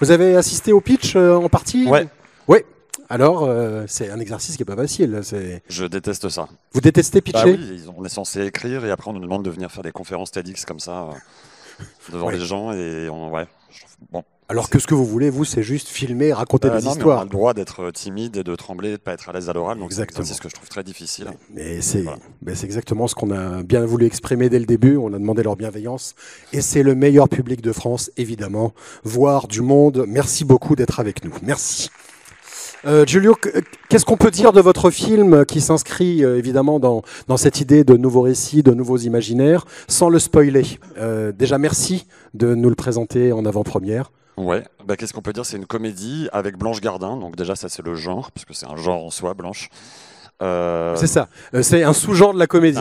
Vous avez assisté au pitch en partie? Ouais. Oui. Alors, c'est un exercice qui n'est pas facile. Je déteste ça. Vous détestez pitcher? Bah oui, on est censé écrire et après on nous demande de venir faire des conférences TEDx comme ça devant les gens et bon. Alors que ce que vous voulez, vous, c'est juste filmer, raconter des non, histoires. Mais on a le droit d'être timide et de trembler, de ne pas être à l'aise à l'oral. Donc c'est ce que je trouve très difficile. Mais c'est exactement ce qu'on a bien voulu exprimer dès le début. On a demandé leur bienveillance. Et c'est le meilleur public de France, évidemment. Voire du monde. Merci beaucoup d'être avec nous. Merci. Giulio, qu'est-ce qu'on peut dire de votre film qui s'inscrit évidemment dans cette idée de nouveaux récits, de nouveaux imaginaires, sans le spoiler? Déjà, merci de nous le présenter en avant-première. Ouais, qu'est-ce qu'on peut dire? C'est une comédie avec Blanche Gardin, donc déjà ça c'est le genre, parce que c'est un genre en soi, Blanche. C'est ça, c'est un sous-genre de la comédie.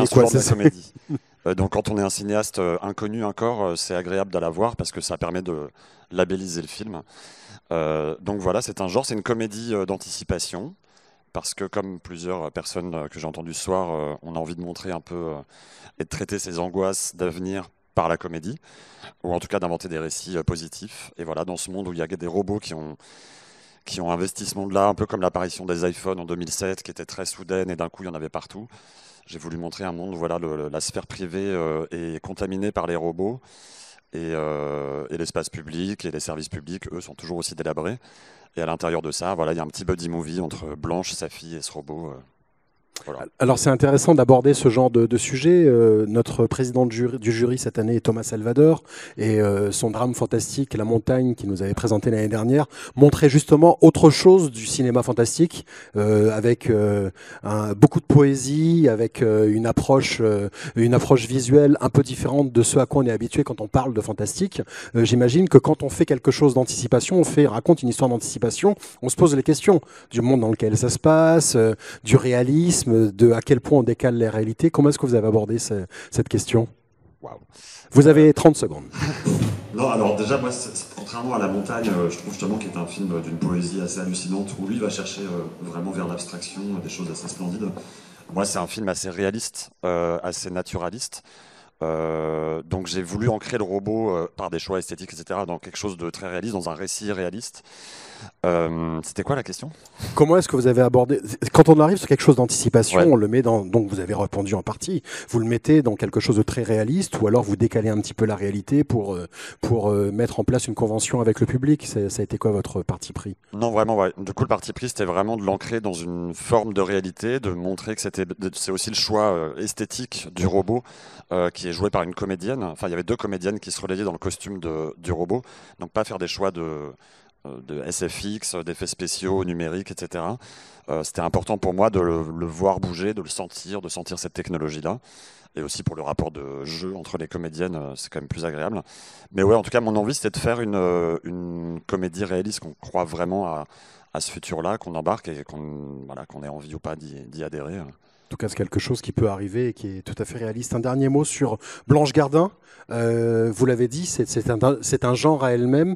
Donc quand on est un cinéaste inconnu encore, c'est agréable de la voir parce que ça permet de labelliser le film. Donc voilà, c'est un genre, c'est une comédie d'anticipation, parce que comme plusieurs personnes que j'ai entendues ce soir, on a envie de montrer un peu et de traiter ces angoisses d'avenir par la comédie, ou en tout cas d'inventer des récits positifs. Et voilà, dans ce monde où il y a des robots qui ont investi ce monde-là, un peu comme l'apparition des iPhones en 2007, qui était très soudaine et d'un coup il y en avait partout. J'ai voulu montrer un monde où voilà, la sphère privée est contaminée par les robots et l'espace public et les services publics, eux, sont toujours aussi délabrés. Et à l'intérieur de ça, voilà, il y a un petit buddy movie entre Blanche, sa fille et ce robot. Voilà. Alors c'est intéressant d'aborder ce genre de sujet. Notre président du jury cette année est Thomas Salvador et son drame fantastique La Montagne qu'il nous avait présenté l'année dernière montrait justement autre chose du cinéma fantastique avec beaucoup de poésie, avec une approche visuelle un peu différente de ce à quoi on est habitué quand on parle de fantastique. J'imagine que quand on fait quelque chose d'anticipation, raconte une histoire d'anticipation, on se pose les questions du monde dans lequel ça se passe, du réalisme, de à quel point on décale les réalités. Comment est-ce que vous avez abordé cette question? Wow. Vous avez 30 secondes. Non, alors déjà, moi, contrairement à La Montagne, je trouve justement qu'il est un film d'une poésie assez hallucinante, où lui va chercher vraiment vers l'abstraction, des choses assez splendides. Moi, c'est un film assez réaliste, assez naturaliste. Donc j'ai voulu ancrer le robot par des choix esthétiques, etc., dans quelque chose de très réaliste, dans un récit réaliste. C'était quoi la question? Comment est-ce que vous avez abordé, quand on arrive sur quelque chose d'anticipation, ouais. On le met dans, donc vous avez répondu en partie, vous le mettez dans quelque chose de très réaliste, ou alors vous décalez un petit peu la réalité pour mettre en place une convention avec le public? Ça a été quoi votre parti pris? Non, vraiment, ouais. Du coup, le parti pris, c'était vraiment de l'ancrer dans une forme de réalité, de montrer que c'est aussi le choix esthétique du robot qui est joué par une comédienne. Enfin, il y avait 2 comédiennes qui se relayaient dans le costume du robot, donc pas faire des choix de SFX, d'effets spéciaux, numériques, etc. C'était important pour moi de le voir bouger, de le sentir, de sentir cette technologie-là. Et aussi pour le rapport de jeu entre les comédiennes, c'est quand même plus agréable. Mais ouais, en tout cas, mon envie, c'était de faire une comédie réaliste, qu'on croit vraiment à ce futur-là, qu'on embarque et qu'on ait envie ou pas d'y adhérer. En tout cas, c'est quelque chose qui peut arriver et qui est tout à fait réaliste. Un dernier mot sur Blanche Gardin. Vous l'avez dit, c'est un genre à elle-même.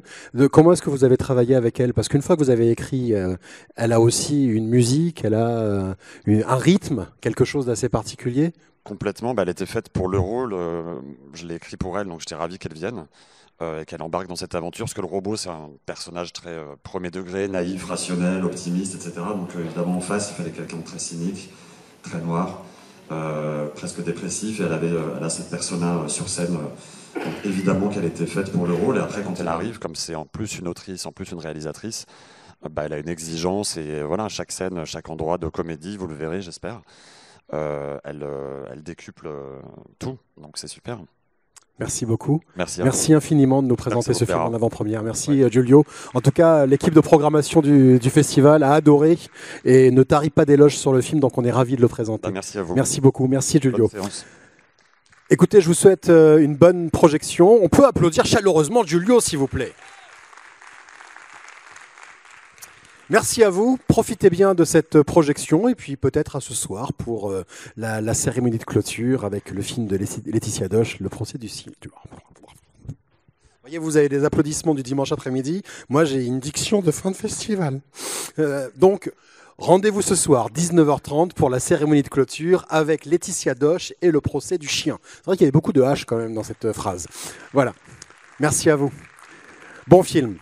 Comment est-ce que vous avez travaillé avec elle? Parce qu'une fois que vous avez écrit, elle a aussi une musique, elle a un rythme, quelque chose d'assez particulier. Complètement, elle était faite pour le rôle. Je l'ai écrit pour elle, donc j'étais ravi qu'elle vienne. Et qu'elle embarque dans cette aventure, parce que le robot, c'est un personnage très premier degré, naïf, rationnel, optimiste, etc. Donc évidemment, en face, il fallait quelqu'un de très cynique, très noir, presque dépressif, et elle a cette persona sur scène. Donc évidemment qu'elle était faite pour le rôle, et après, quand elle arrive, comme c'est en plus une autrice, en plus une réalisatrice, elle a une exigence, et voilà, à chaque scène, chaque endroit de comédie, vous le verrez, j'espère, elle décuple tout, donc c'est super. Merci beaucoup. Merci infiniment de nous présenter ce film en avant-première. Merci Giulio. En tout cas, l'équipe de programmation du festival a adoré et ne tarit pas d'éloges sur le film, donc on est ravis de le présenter. Merci à vous. Merci beaucoup. Merci Giulio. Écoutez, je vous souhaite une bonne projection. On peut applaudir chaleureusement Giulio, s'il vous plaît. Merci à vous, profitez bien de cette projection et puis peut-être à ce soir pour la cérémonie de clôture avec le film de Laetitia Doche, Le procès du cygne. Voyez, vous avez des applaudissements du dimanche après-midi, moi j'ai une diction de fin de festival. Donc, rendez-vous ce soir, 19h30, pour la cérémonie de clôture avec Laetitia Doche et Le procès du chien. C'est vrai qu'il y avait beaucoup de H quand même dans cette phrase. Voilà, merci à vous. Bon film.